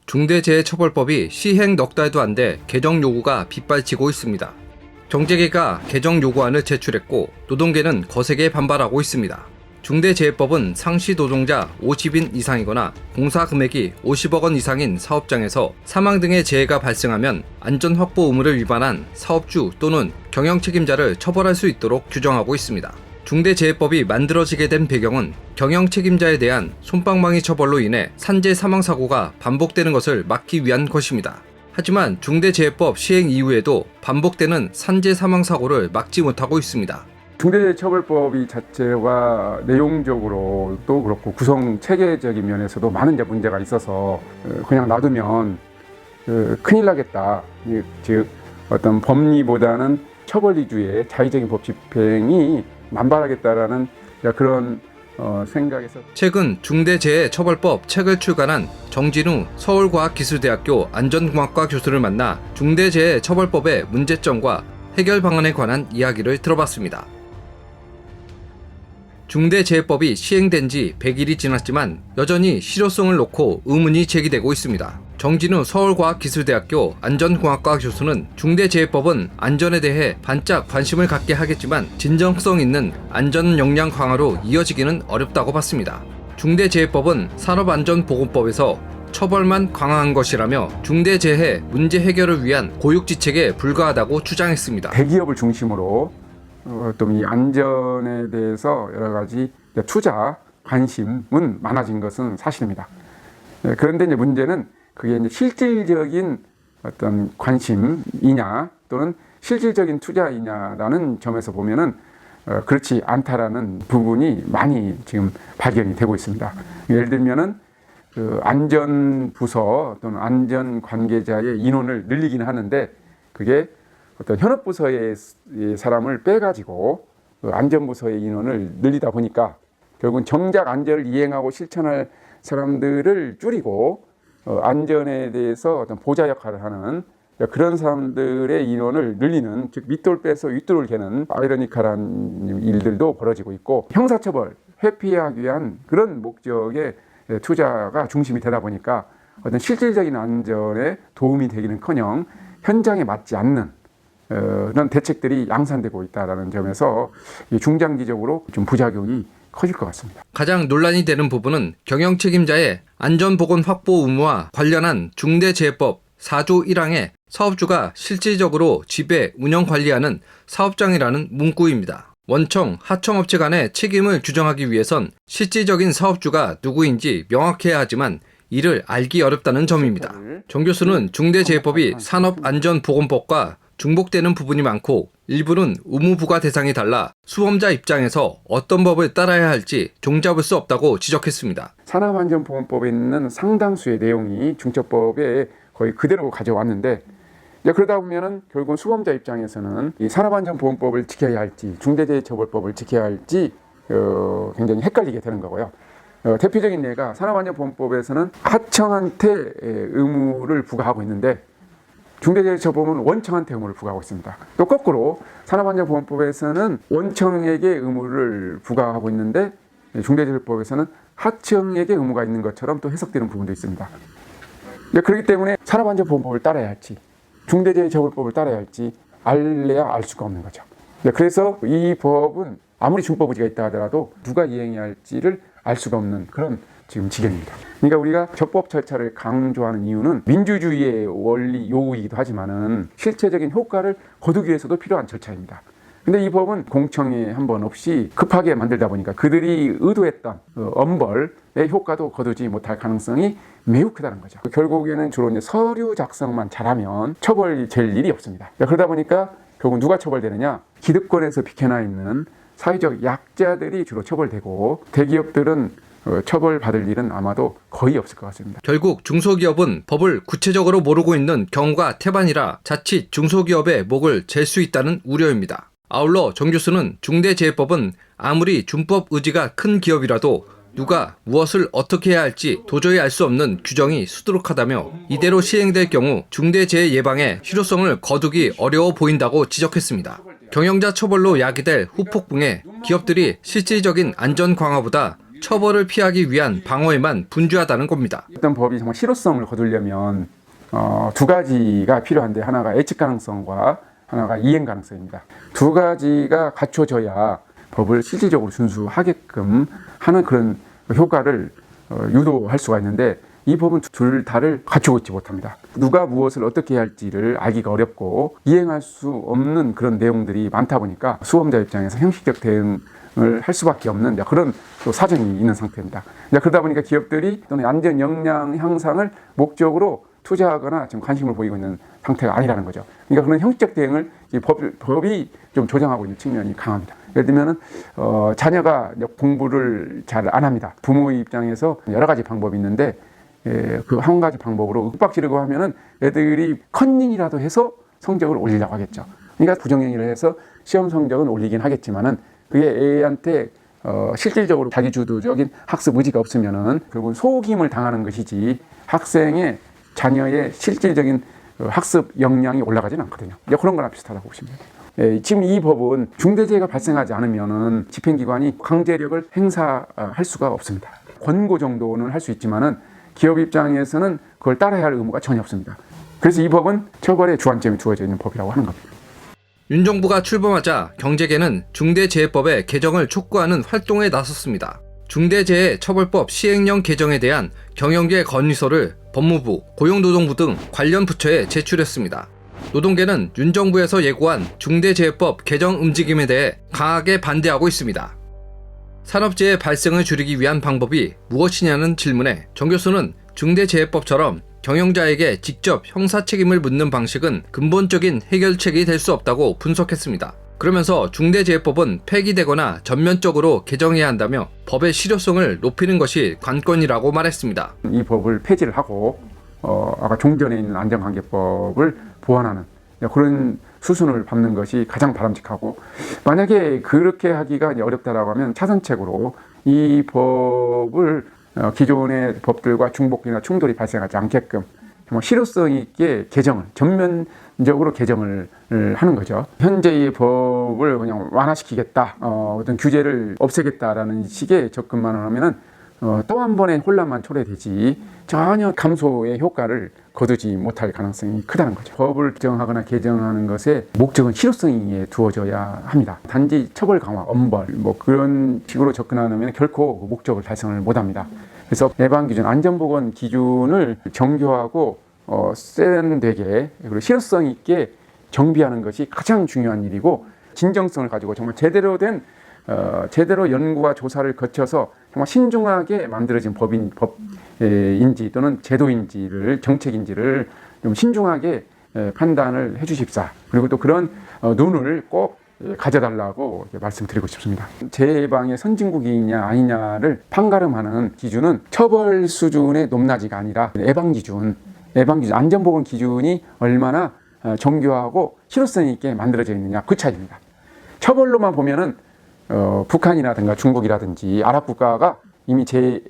중대재해처벌법이 시행 넉 달도 안 돼 개정 요구가 빗발치고 있습니다. 경제계가 개정 요구안을 제출했고 노동계는 거세게 반발하고 있습니다. 중대재해법은 상시 노동자 50인 이상이거나 공사 금액이 50억 원 이상인 사업장에서 사망 등의 재해가 발생하면 안전확보 의무를 위반한 사업주 또는 경영 책임자를 처벌할 수 있도록 규정하고 있습니다. 중대재해법이 만들어지게 된 배경은 경영 책임자에 대한 솜방망이 처벌로 인해 산재 사망 사고가 반복되는 것을 막기 위한 것입니다. 하지만 중대재해법 시행 이후에도 반복되는 산재 사망 사고를 막지 못하고 있습니다. 중대재해처벌법이 자체와 내용적으로도 그렇고 구성 체계적인 면에서도 많은 문제가 있어서 그냥 놔두면 큰일 나겠다. 즉 어떤 법리보다는 처벌 위주의 자의적인 법 집행이 만발하겠다라는 그런 생각에서 최근 중대재해처벌법 책을 출간한 정진우 서울과학기술대학교 안전공학과 교수를 만나 중대재해처벌법의 문제점과 해결 방안에 관한 이야기를 들어봤습니다. 중대재해법이 시행된 지 100일이 지났지만 여전히 실효성을 놓고 의문이 제기되고 있습니다. 정진우 서울과학기술대학교 안전공학과 교수는 중대재해법은 안전에 대해 반짝 관심을 갖게 하겠지만 진정성 있는 안전 역량 강화로 이어지기는 어렵다고 봤습니다. 중대재해법은 산업안전보건법에서 처벌만 강화한 것이라며 중대재해 문제 해결을 위한 고육지책에 불과하다고 주장했습니다. 대기업을 중심으로 또 이 안전에 대해서 여러 가지 투자, 관심은 많아진 것은 사실입니다. 그런데 이제 문제는 그게 이제 실질적인 어떤 관심이냐 또는 실질적인 투자이냐라는 점에서 보면은 그렇지 않다라는 부분이 많이 지금 발견이 되고 있습니다. 예를 들면은 그 안전부서 또는 안전 관계자의 인원을 늘리긴 하는데 그게 어떤 현업부서의 사람을 빼가지고 안전부서의 인원을 늘리다 보니까 결국은 정작 안전을 이행하고 실천할 사람들을 줄이고 안전에 대해서 어떤 보좌 역할을 하는 그런 사람들의 인원을 늘리는, 즉 밑돌 빼서 윗돌을 개는 아이러니컬한 일들도 벌어지고 있고, 형사처벌, 회피하기 위한 그런 목적의 투자가 중심이 되다 보니까 어떤 실질적인 안전에 도움이 되기는커녕 현장에 맞지 않는 그런 대책들이 양산되고 있다는 점에서 중장기적으로 좀 부작용이 커질 것 같습니다. 가장 논란이 되는 부분은 경영 책임자의 안전보건 확보 의무와 관련한 중대재해법 4조 1항에 사업주가 실질적으로 지배, 운영 관리하는 사업장이라는 문구입니다. 원청, 하청업체 간의 책임을 규정하기 위해선 실질적인 사업주가 누구인지 명확해야 하지만 이를 알기 어렵다는 점입니다. 정 교수는 중대재해법이 산업안전보건법과 중복되는 부분이 많고 일부는 의무부과 대상이 달라 수범자 입장에서 어떤 법을 따라야 할지 종잡을 수 없다고 지적했습니다. 산업안전보건법에 있는 상당수의 내용이 중처법에 거의 그대로 가져왔는데 그러다 보면은 결국은 수범자 입장에서는 이 산업안전보건법을 지켜야 할지 중대재해처벌법을 지켜야 할지 굉장히 헷갈리게 되는 거고요. 대표적인 예가 산업안전보건법에서는 하청한테 의무를 부과하고 있는데 중대재해처벌법은 원청한테 의무를 부과하고 있습니다. 또 거꾸로 산업안전보건법에서는 원청에게 의무를 부과하고 있는데 중대재해처벌법에서는 하청에게 의무가 있는 것처럼 또 해석되는 부분도 있습니다. 그렇기 때문에 산업안전보건법을 따라야 할지 중대재해처벌법을 따라야 할지 알래야 알 수가 없는 거죠. 그래서 이 법은 아무리 준법 의지가 있다 하더라도 누가 이행해야 할지를 알 수가 없는 그런 지금 지경입니다. 그러니까 우리가 적법 절차를 강조하는 이유는 민주주의의 원리 요구이기도 하지만은 실체적인 효과를 거두기 위해서도 필요한 절차입니다. 근데 이 법은 공청회 한 번 없이 급하게 만들다 보니까 그들이 의도했던 엄벌의 효과도 거두지 못할 가능성이 매우 크다는 거죠. 결국에는 주로 이제 서류 작성만 잘하면 처벌될 일이 없습니다. 그러다 보니까 결국 누가 처벌되느냐? 기득권에서 비켜나 있는 사회적 약자들이 주로 처벌되고 대기업들은 처벌받을 일은 아마도 거의 없을 것 같습니다. 결국 중소기업은 법을 구체적으로 모르고 있는 경우가 태반이라 자칫 중소기업의 목을 잴 수 있다는 우려입니다. 아울러 정 교수는 중대재해법은 아무리 준법 의지가 큰 기업이라도 누가 무엇을 어떻게 해야 할지 도저히 알 수 없는 규정이 수두룩하다며 이대로 시행될 경우 중대재해 예방에 실효성을 거두기 어려워 보인다고 지적했습니다. 경영자 처벌로 야기될 후폭풍에 기업들이 실질적인 안전 강화보다 처벌을 피하기 위한 방어에만 분주하다는 겁니다. 어떤 법이 정말 실효성을 거두려면 두 가지가 필요한데, 하나가 예측 가능성과 하나가 이행 가능성입니다. 두 가지가 갖춰져야 법을 실질적으로 준수하게끔 하는 그런 효과를 유도할 수가 있는데, 이 법은 둘 다를 갖추고 있지 못합니다. 누가 무엇을 어떻게 해야 할지를 알기가 어렵고 이행할 수 없는 그런 내용들이 많다 보니까 수험자 입장에서 형식적 대응을 할 수밖에 없는 그런 또 사정이 있는 상태입니다. 그러다 보니까 기업들이 또는 안전 역량 향상을 목적으로 투자하거나 지금 관심을 보이고 있는 상태가 아니라는 거죠. 그러니까 그런 형식적 대응을 법이 좀 조장하고 있는 측면이 강합니다. 예를 들면은 자녀가 공부를 잘 안 합니다. 부모의 입장에서 여러 가지 방법이 있는데, 그 한 가지 방법으로 윽박 지르고 하면은 애들이 컨닝이라도 해서 성적을 올리려고 하겠죠. 그러니까 부정행위를 해서 시험 성적은 올리긴 하겠지만은 그게 애한테 실질적으로 자기주도적인 학습 의지가 없으면은 결국은 속임을 당하는 것이지 학생의 자녀의 실질적인 학습 역량이 올라가지는 않거든요. 그런 거랑 비슷하다고 보시면 돼요. 지금 이 법은 중대재해가 발생하지 않으면은 집행기관이 강제력을 행사할 수가 없습니다. 권고 정도는 할 수 있지만은 기업 입장에서는 그걸 따라야 할 의무가 전혀 없습니다. 그래서 이 법은 처벌에 주안점이 두어져 있는 법이라고 하는 겁니다. 윤 정부가 출범하자 경제계는 중대재해법의 개정을 촉구하는 활동에 나섰습니다. 중대재해처벌법 시행령 개정에 대한 경영계 건의서를 법무부, 고용노동부 등 관련 부처에 제출했습니다. 노동계는 윤 정부에서 예고한 중대재해법 개정 움직임에 대해 강하게 반대하고 있습니다. 산업재해 발생을 줄이기 위한 방법이 무엇이냐는 질문에 정 교수는 중대재해법처럼 경영자에게 직접 형사 책임을 묻는 방식은 근본적인 해결책이 될 수 없다고 분석했습니다. 그러면서 중대재해법은 폐기되거나 전면적으로 개정해야 한다며 법의 실효성을 높이는 것이 관건이라고 말했습니다. 이 법을 폐지를 하고 아까 종전에 있는 안전관계법을 보완하는 그런 수순을 밟는 것이 가장 바람직하고, 만약에 그렇게 하기가 어렵다라고 하면 차선책으로 이 법을 기존의 법들과 중복이나 충돌이 발생하지 않게끔 정말 실효성 있게 개정을, 전면적으로 개정을 하는 거죠. 현재의 법을 그냥 완화시키겠다, 어떤 규제를 없애겠다라는 식의 접근만 하면은 또 한 번의 혼란만 초래되지 전혀 감소의 효과를 거두지 못할 가능성이 크다는 거죠. 법을 개정하거나 개정하는 것의 목적은 실효성에 두어져야 합니다. 단지 처벌 강화, 엄벌 그런 식으로 접근하면 결코 목적을 달성을 못합니다. 그래서 예방 기준, 안전보건 기준을 정교하고 세련되게 그리고 실효성 있게 정비하는 것이 가장 중요한 일이고, 진정성을 가지고 정말 제대로 연구와 조사를 거쳐서 정말 신중하게 만들어진 법인지 또는 제도인지를, 정책인지를 좀 신중하게 판단을 해주십사. 그리고 또 그런 눈을 꼭 가져달라고 말씀드리고 싶습니다. 재해 예방의 선진국이냐 아니냐를 판가름하는 기준은 처벌 수준의 높낮이가 아니라 예방 기준, 안전보건 기준이 얼마나 정교하고 실효성 있게 만들어져 있느냐, 그 차이입니다. 처벌로만 보면은 북한이라든가 중국이라든지 아랍 국가가 이미 재해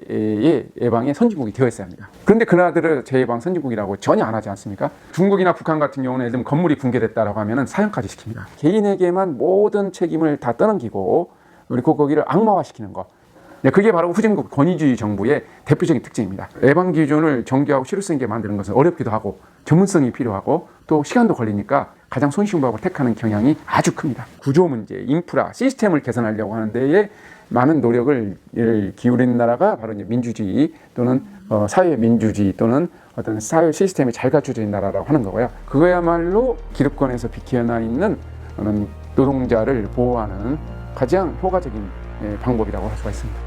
예방의 선진국이 되어 있어야 합니다. 그런데 그 나라들을 재해 예방 선진국이라고 전혀 안 하지 않습니까? 중국이나 북한 같은 경우는 예를 들면 건물이 붕괴됐다라고 하면 사형까지 시킵니다. 개인에게만 모든 책임을 다 떠넘기고 그리고 거기를 악마화시키는 것. 그게 바로 후진국 권위주의 정부의 대표적인 특징입니다. 예방 기준을 정교하고 실효성 있게 만드는 것은 어렵기도 하고 전문성이 필요하고 또 시간도 걸리니까 가장 손쉬운 방법을 택하는 경향이 아주 큽니다. 구조 문제, 인프라, 시스템을 개선하려고 하는 데에 많은 노력을 기울이는 나라가 바로 이제 민주주의 또는 사회 민주주의 또는 어떤 사회 시스템이 잘 갖춰져 있는 나라라고 하는 거고요. 그거야말로 기득권에서 비켜나 있는 노동자를 보호하는 가장 효과적인 방법이라고 할 수가 있습니다.